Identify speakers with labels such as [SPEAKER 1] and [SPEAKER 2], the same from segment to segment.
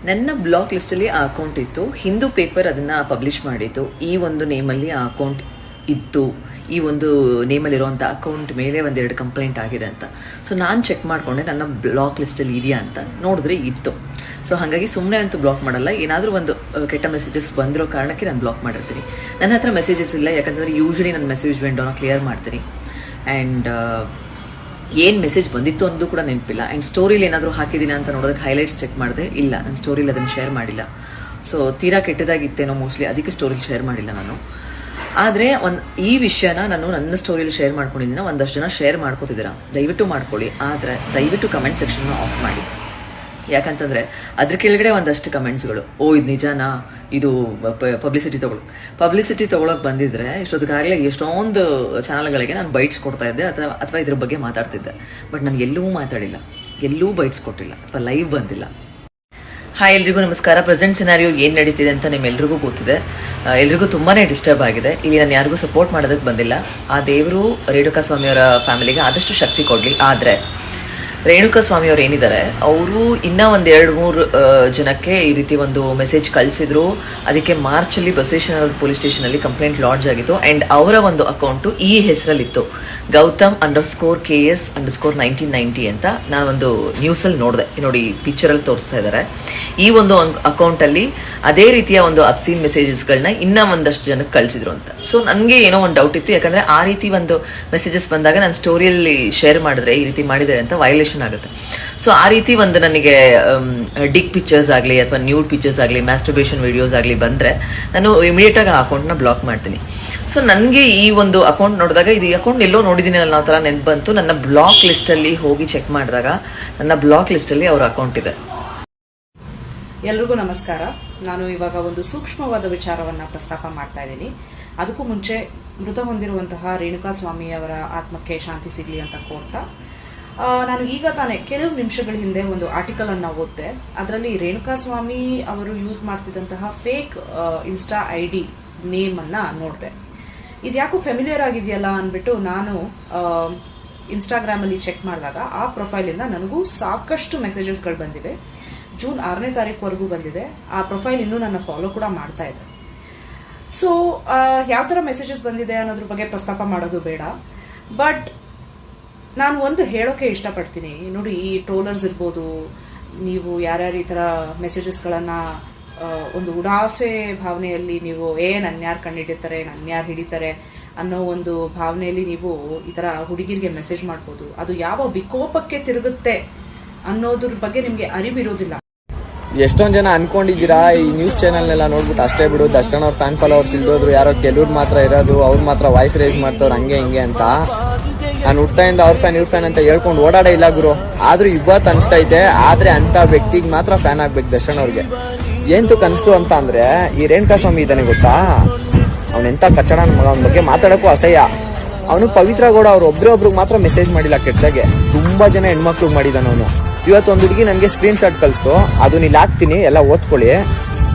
[SPEAKER 1] ನನ್ನ ಬ್ಲಾಕ್ ಲಿಸ್ಟಲ್ಲಿ ಆ ಅಕೌಂಟ್ ಇತ್ತು. ಹಿಂದೂ ಪೇಪರ್ ಅದನ್ನು ಪಬ್ಲಿಷ್ ಮಾಡಿತ್ತು. ಈ ಒಂದು ನೇಮಲ್ಲಿ ಆ ಅಕೌಂಟ್ ಇತ್ತು, ಈ ಒಂದು ನೇಮಲ್ಲಿರುವಂಥ ಅಕೌಂಟ್ ಮೇಲೆ ಒಂದೆರಡು ಕಂಪ್ಲೇಂಟ್ ಆಗಿದೆ ಅಂತ. ಸೊ ನಾನು ಚೆಕ್ ಮಾಡಿಕೊಂಡೆ ನನ್ನ ಬ್ಲಾಕ್ ಲಿಸ್ಟಲ್ಲಿ ಇದೆಯಾ ಅಂತ. ನೋಡಿದ್ರೆ ಇತ್ತು. ಸೊ ಹಾಗಾಗಿ ಸುಮ್ಮನೆ ಅಂತೂ ಬ್ಲಾಕ್ ಮಾಡಲ್ಲ. ಏನಾದರೂ ಒಂದು ಕೆಟ್ಟ ಮೆಸೇಜಸ್ ಬಂದಿರೋ ಕಾರಣಕ್ಕೆ ನಾನು ಬ್ಲಾಕ್ ಮಾಡಿರ್ತೀನಿ. ನನ್ನ ಹತ್ರ ಮೆಸೇಜಸ್ ಇಲ್ಲ, ಯಾಕಂದರೆ ಯೂಶ್ವಲಿ ನನ್ನ ಮೆಸೇಜ್ ವಿಂಡೋನ ಕ್ಲಿಯರ್ ಮಾಡ್ತೀನಿ. ಆ್ಯಂಡ್ ಏನು ಮೆಸೇಜ್ ಬಂದಿತ್ತು ಅನ್ನೋದು ಕೂಡ ನೆನಪಿಲ್ಲ. ಆ್ಯಂಡ್ ಸ್ಟೋರಿಲಿ ಏನಾದರೂ ಹಾಕಿದ್ದೀನಿ ಅಂತ ನೋಡೋದಕ್ಕೆ ಹೈಲೈಟ್ಸ್ ಚೆಕ್ ಮಾಡಿದೆ, ಇಲ್ಲ, ನನ್ನ ಸ್ಟೋರಿಲಿ ಅದನ್ನು ಶೇರ್ ಮಾಡಿಲ್ಲ. ಸೊ ತೀರಾ ಕೆಟ್ಟದಾಗಿತ್ತೇನೋ ಮೋಸ್ಟ್ಲಿ, ಅದಕ್ಕೆ ಸ್ಟೋರಿಲಿ ಶೇರ್ ಮಾಡಿಲ್ಲ ನಾನು. ಆದರೆ ಈ ವಿಷಯನ ನಾನು ನನ್ನ ಸ್ಟೋರಿಯಲ್ಲಿ ಶೇರ್ ಮಾಡ್ಕೊಂಡಿದ್ದೀನಿ. ಒಂದಷ್ಟು ಜನ ಶೇರ್ ಮಾಡ್ಕೋತಿದ್ದೀರಾ, ದಯವಿಟ್ಟು ಮಾಡ್ಕೊಳ್ಳಿ. ಆದರೆ ದಯವಿಟ್ಟು ಕಮೆಂಟ್ ಸೆಕ್ಷನ್ನ ಆಫ್ ಮಾಡಿ. ಯಾಕಂತಂದರೆ ಅದ್ರ ಕೆಳಗಡೆ ಒಂದಷ್ಟು ಕಮೆಂಟ್ಸ್ಗಳು, ಇದು ನಿಜಾನಾ, ಇದು ಪಬ್ಲಿಸಿಟಿ ತೊಗೊಳಕ್ಕೆ ಬಂದಿದ್ರೆ ಇಷ್ಟೊತ್ತಿಗಾಗಲೇ ಎಷ್ಟೊಂದು ಚಾನಲ್ಗಳಿಗೆ ನಾನು ಬೈಟ್ಸ್ ಕೊಡ್ತಾ ಇದ್ದೆ ಅಥವಾ ಇದ್ರ ಬಗ್ಗೆ ಮಾತಾಡ್ತಿದ್ದೆ. ಬಟ್ ನಾನು ಎಲ್ಲೂ ಮಾತಾಡಿಲ್ಲ, ಎಲ್ಲೂ ಬೈಟ್ಸ್ ಕೊಟ್ಟಿಲ್ಲ ಅಥವಾ ಲೈವ್ ಬಂದಿಲ್ಲ. ಹಾಯ್, ಎಲ್ರಿಗೂ ನಮಸ್ಕಾರ. ಪ್ರೆಸೆಂಟ್ ಸಿನಾರಿಯೋ ಏನು ನಡೀತಿದೆ ಅಂತ ನಿಮ್ಮೆಲ್ರಿಗೂ ಗೊತ್ತಿದೆ. ಎಲ್ರಿಗೂ ತುಂಬಾ ಡಿಸ್ಟರ್ಬ್ ಆಗಿದೆ. ಇಲ್ಲಿ ನಾನು ಯಾರಿಗೂ ಸಪೋರ್ಟ್ ಮಾಡೋದಕ್ಕೆ ಬಂದಿಲ್ಲ. ಆ ದೇವರು ರೇಣುಕಾ ಸ್ವಾಮಿಯವರ ಫ್ಯಾಮಿಲಿಗೆ ಆದಷ್ಟು ಶಕ್ತಿ ಕೊಡಲಿ. ಆದರೆ ರೇಣುಕಾ ಸ್ವಾಮಿಯವ್ರು ಏನಿದ್ದಾರೆ, ಅವರು ಇನ್ನೂ ಒಂದು 2-3 ಜನಕ್ಕೆ ಈ ರೀತಿ ಒಂದು ಮೆಸೇಜ್ ಕಳಿಸಿದ್ರು. ಅದಕ್ಕೆ ಮಾರ್ಚಲ್ಲಿ ಬಸವೇಶ್ವರ ಪೊಲೀಸ್ ಸ್ಟೇಷನಲ್ಲಿ ಕಂಪ್ಲೇಂಟ್ ಲಾಡ್ಜ್ ಆಗಿತ್ತು. ಆ್ಯಂಡ್ ಅವರ ಒಂದು ಅಕೌಂಟು ಈ ಹೆಸರಲ್ಲಿತ್ತು, Gautam_KS_1990 ಅಂತ. ನಾನು ಒಂದು ನ್ಯೂಸಲ್ಲಿ ನೋಡಿದೆ, ನೋಡಿ ಪಿಕ್ಚರಲ್ಲಿ ತೋರಿಸ್ತಾ ಇದ್ದಾರೆ. ಈ ಒಂದು ಅಕೌಂಟಲ್ಲಿ ಅದೇ ರೀತಿಯ ಒಂದು ಅಬ್ಸೀನ್ ಮೆಸೇಜಸ್ಗಳನ್ನ ಇನ್ನೂ ಒಂದಷ್ಟು ಜನಕ್ಕೆ ಕಳಿಸಿದ್ರು ಅಂತ. ಸೊ ನನಗೆ ಏನೋ ಒಂದು ಡೌಟ್ ಇತ್ತು, ಯಾಕಂದರೆ ಆ ರೀತಿ ಒಂದು ಮೆಸೇಜಸ್ ಬಂದಾಗ ನಾನು ಸ್ಟೋರಿಯಲ್ಲಿ ಶೇರ್ ಮಾಡಿದ್ರೆ ಈ ರೀತಿ ಮಾಡಿದ್ದಾರೆ ಅಂತ ವೈಲೇಷನ್ ಆಗುತ್ತೆ. ಸೊ ಆ ರೀತಿ ಒಂದು ನನಗೆ ಡಿಕ್ ಪಿಕ್ಚರ್ಸ್ ಆಗಲಿ ಅಥವಾ ನ್ಯೂಡ್ ಪಿಕ್ಚರ್ಸ್ ಆಗಲಿ, ಮ್ಯಾಸ್ಟರ್ಬೇಷನ್ ವಿಡಿಯೋಸ್ ಆಗಲಿ ಬಂದರೆ ನಾನು ಇಮಿಡಿಯೇಟಾಗಿ ಆ ಅಕೌಂಟ್ನ ಬ್ಲಾಕ್ ಮಾಡ್ತೀನಿ. ಸೊ ನನಗೆ ಈ ಒಂದು ಅಕೌಂಟ್ ನೋಡಿದಾಗ ಇದು ಅಕೌಂಟ್ ಎಲ್ಲೋ ನೋಡಿದ್ದೀನಿ ಅನ್ನೋ ಥರ ನೆನಪು ಬಂತು. ನನ್ನ ಬ್ಲಾಕ್ ಲಿಸ್ಟಲ್ಲಿ ಹೋಗಿ ಚೆಕ್ ಮಾಡಿದಾಗ ನನ್ನ ಬ್ಲಾಕ್ ಲಿಸ್ಟಲ್ಲಿ ಅವರ ಅಕೌಂಟ್ ಇದೆ.
[SPEAKER 2] ಎಲ್ರಿಗೂ ನಮಸ್ಕಾರ. ನಾನು ಇವಾಗ ಒಂದು ಸೂಕ್ಷ್ಮವಾದ ವಿಚಾರವನ್ನು ಪ್ರಸ್ತಾಪ ಮಾಡ್ತಾ ಇದ್ದೀನಿ. ಅದಕ್ಕೂ ಮುಂಚೆ ಮೃತ ಹೊಂದಿರುವಂತಹ ರೇಣುಕಾ ಸ್ವಾಮಿಯವರ ಆತ್ಮಕ್ಕೆ ಶಾಂತಿ ಸಿಗಲಿ ಅಂತ ಕೋರ್ತಾ, ನಾನು ಈಗ ತಾನೇ ಕೆಲವು ನಿಮಿಷಗಳ ಹಿಂದೆ ಒಂದು ಆರ್ಟಿಕಲ್ ಅನ್ನು ಓದಿದೆ. ಅದರಲ್ಲಿ ರೇಣುಕಾ ಸ್ವಾಮಿ ಅವರು ಯೂಸ್ ಮಾಡ್ತಿದ್ದಂತಹ ಫೇಕ್ ಇನ್ಸ್ಟಾ ID ನೇಮ್ ಅನ್ನ ನೋಡಿದೆ. ಇದ್ಯಾಕೋ ಫೆಮಿಲಿಯರ್ ಆಗಿದೆಯಲ್ಲ ಅಂದ್ಬಿಟ್ಟು ನಾನು ಇನ್ಸ್ಟಾಗ್ರಾಮಲ್ಲಿ ಚೆಕ್ ಮಾಡಿದಾಗ ಆ ಪ್ರೊಫೈಲಿಂದ ನನಗೂ ಸಾಕಷ್ಟು ಮೆಸೇಜಸ್ಗಳು ಬಂದಿವೆ. ಜೂನ್ 6ನೇ ತಾರೀಕುವರೆಗೂ ಬಂದಿದೆ. ಆ ಪ್ರೊಫೈಲ್ ಇನ್ನೂ ನನ್ನ ಫಾಲೋ ಕೂಡ ಮಾಡ್ತಾ ಇದೆ. ಸೊ ಯಾವ ಥರ ಮೆಸೇಜಸ್ ಬಂದಿದೆ ಅನ್ನೋದ್ರ ಬಗ್ಗೆ ಪ್ರಸ್ತಾಪ ಮಾಡೋದು ಬೇಡ. ಬಟ್ ನಾನು ಒಂದು ಹೇಳೋಕೆ ಇಷ್ಟಪಡ್ತೀನಿ. ನೋಡಿ, ಈ ಟ್ರೋಲರ್ಸ್ ಇರ್ಬೋದು, ನೀವು ಯಾರ್ಯಾರು ಈ ಥರ ಮೆಸೇಜಸ್ಗಳನ್ನು ಒಂದು ಉಡಾಫೆ ಭಾವನೆಯಲ್ಲಿ ನೀವು ನನ್ಯಾರು ಕಂಡುಹಿಡಿತಾರೆ, ನನ್ಯಾರು ಹಿಡಿತಾರೆ ಅನ್ನೋ ಒಂದು ಭಾವನೆಯಲ್ಲಿ ನೀವು ಈ ಥರ ಹುಡುಗಿರಿಗೆ ಮೆಸೇಜ್ ಮಾಡ್ಬೋದು. ಅದು ಯಾವ ವಿಕೋಪಕ್ಕೆ ತಿರುಗುತ್ತೆ ಅನ್ನೋದ್ರ ಬಗ್ಗೆ ನಿಮಗೆ ಅರಿವಿರೋದಿಲ್ಲ.
[SPEAKER 3] ಎಷ್ಟೊಂದು ಜನ ಅನ್ಕೊಂಡಿದ್ದೀರಾ ಈ ನ್ಯೂಸ್ ಚಾನಲ್ನೆಲ್ಲ ನೋಡ್ಬಿಟ್ಟು ಅಷ್ಟೇ ಬಿಡು, ದರ್ಶನ್ ಅವ್ರ ಫ್ಯಾನ್ ಫಾಲೋವರ್ಸ್ ಇಲ್ದೋದ್ರು, ಯಾರೋ ಕೆಲವ್ರು ಮಾತ್ರ ಇರೋದು, ಅವ್ರು ಮಾತ್ರ ವಾಯ್ಸ್ ರೈಸ್ ಮಾಡ್ತವ್ರು, ಹಂಗೆ ಹಿಂಗೆ ಅಂತ. ನಾನು ಹುಟ್ಟಾಯಿಂದ ಅವ್ರ ಫ್ಯಾನ್ ಇವ್ರ ಫ್ಯಾನ್ ಅಂತ ಹೇಳ್ಕೊಂಡು ಓಡಾಡೇ ಇಲ್ಲ ಗುರು. ಆದ್ರೂ ಇವತ್ತು ಅನಿಸ್ತೈತೆ, ಆದ್ರೆ ಅಂತ ವ್ಯಕ್ತಿಗೆ ಮಾತ್ರ ಫ್ಯಾನ್ ಆಗ್ಬೇಕು ದರ್ಶನ್ ಅವ್ರಿಗೆ. ಏಂತು ಕನ್ಸ್ತು ಅಂತ ಅಂದ್ರೆ, ಈ ರೇಣುಕಾ ಸ್ವಾಮಿ ಇದ್ದಾನೆ ಗೊತ್ತಾ, ಅವನೆಂತ ಕಚ್ಚಡ ಮಗ, ಅವನ ಬಗ್ಗೆ ಮಾತಾಡಕ್ಕೂ ಅಸಹ್ಯ. ಅವನು ಪವಿತ್ರ ಗೌಡ ಅವ್ರು ಒಬ್ರಿಗೆ ಮಾತ್ರ ಮೆಸೇಜ್ ಮಾಡಿಲ್ಲ ಕೆಟ್ಟದಾಗೆ, ತುಂಬಾ ಜನ ಹೆಣ್ಮಕ್ಳಿಗೆ ಮಾಡಿದಾನ ಅವನು. ಇವತ್ತು ಒಂದು ಹುಡುಗಿ ನನಗೆ ಸ್ಕ್ರೀನ್ ಶಾಟ್ ಕಳಿಸ್ತು, ಅದನ್ನ ಇಲ್ಲಿ ಹಾಕ್ತೀನಿ, ಎಲ್ಲ ಓದ್ಕೊಳ್ಳಿ.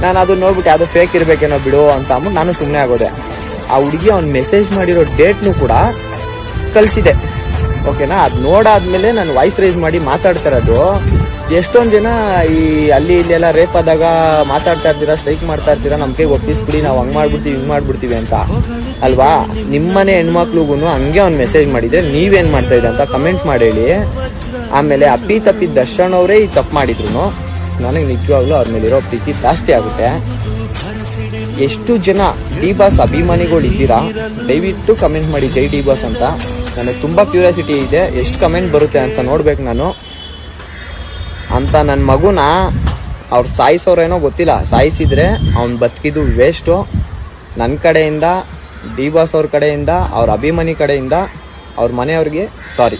[SPEAKER 3] ನಾನು ಅದನ್ನ ನೋಡ್ಬಿಟ್ಟು ಯಾವ್ದು ಫೇಕ್ ಇರ್ಬೇಕೇನೋ ಬಿಡು ಅಂತ ಅಂದ್ಬಿಟ್ಟು ನಾನು ಸುಮ್ಮನೆ ಆಗೋದೆ. ಆ ಹುಡುಗಿ ಅವ್ನು ಮೆಸೇಜ್ ಮಾಡಿರೋ ಡೇಟ್ನು ಕೂಡ ಕಳಿಸಿದೆ, ಓಕೆನಾ. ಅದು ನೋಡಾದ್ಮೇಲೆ ನಾನು ವಾಯ್ಸ್ ರೈಸ್ ಮಾಡಿ ಮಾತಾಡ್ತಾ ಇರೋದು. ಎಷ್ಟೊಂದು ಜನ ಈ ಅಲ್ಲಿ ಇಲ್ಲೆಲ್ಲ ರೇಪ್ ಆದಾಗ ಮಾತಾಡ್ತಾ ಇರ್ತೀರಾ, ಸ್ಟ್ರೈಕ್ ಮಾಡ್ತಾ ಇರ್ತೀರಾ, ನಮ್ ಕೈ ಒಪ್ಪಿಸ್ಬಿಡಿ, ನಾವು ಹಂಗ್ ಮಾಡ್ಬಿಡ್ತೀವಿ ಹಿಂಗ್ ಮಾಡ್ಬಿಡ್ತೀವಿ ಅಂತ ಅಲ್ವಾ. ನಿಮ್ಮನೆ ಹೆಣ್ಮಕ್ಳಿಗೂ ಹಂಗೆ ಅವ್ನು ಮೆಸೇಜ್ ಮಾಡಿದ್ರೆ ನೀವೇನ್ ಮಾಡ್ತಾ ಇದ್ದ ಅಂತ ಕಮೆಂಟ್ ಮಾಡಿ ಹೇಳಿ. ಆಮೇಲೆ ಅಪ್ಪಿ ತಪ್ಪಿ ದರ್ಶನ್ ಅವರೇ ಈ ತಪ್ಪು ಮಾಡಿದ್ರು, ನನಗೆ ನಿಜವಾಗ್ಲೂ ಅವ್ರ ಮೇಲಿರೋ ಪ್ರೀತಿ ಜಾಸ್ತಿ ಆಗುತ್ತೆ. ಎಷ್ಟು ಜನ ಡಿ ಬಾಸ್ ಅಭಿಮಾನಿಗಳು ಇದ್ದೀರಾ, ದಯವಿಟ್ಟು ಕಮೆಂಟ್ ಮಾಡಿ ಜೈ ಡಿ ಬಾಸ್ ಅಂತ. ನನಗೆ ತುಂಬಾ ಕ್ಯೂರಿಯಾಸಿಟಿ ಇದೆ, ಎಷ್ಟು ಕಮೆಂಟ್ ಬರುತ್ತೆ ಅಂತ ನೋಡ್ಬೇಕು ನಾನು. ಅಂತ ನನ್ನ ಮಗುನ ಅವ್ರು ಸಾಯಿಸೋರೇನೋ ಗೊತ್ತಿಲ್ಲ, ಸಾಯಿಸಿದ್ರೆ ಅವ್ನು ಬದುಕಿದ್ದು ವೇಸ್ಟು. ನನ್ನ ಕಡೆಯಿಂದ, ಡಿ ಬಾಸ್ ಅವ್ರ ಕಡೆಯಿಂದ, ಅವ್ರ ಅಭಿಮಾನಿ ಕಡೆಯಿಂದ, ಅವ್ರ ಮನೆಯವ್ರಿಗೆ ಸಾರಿ.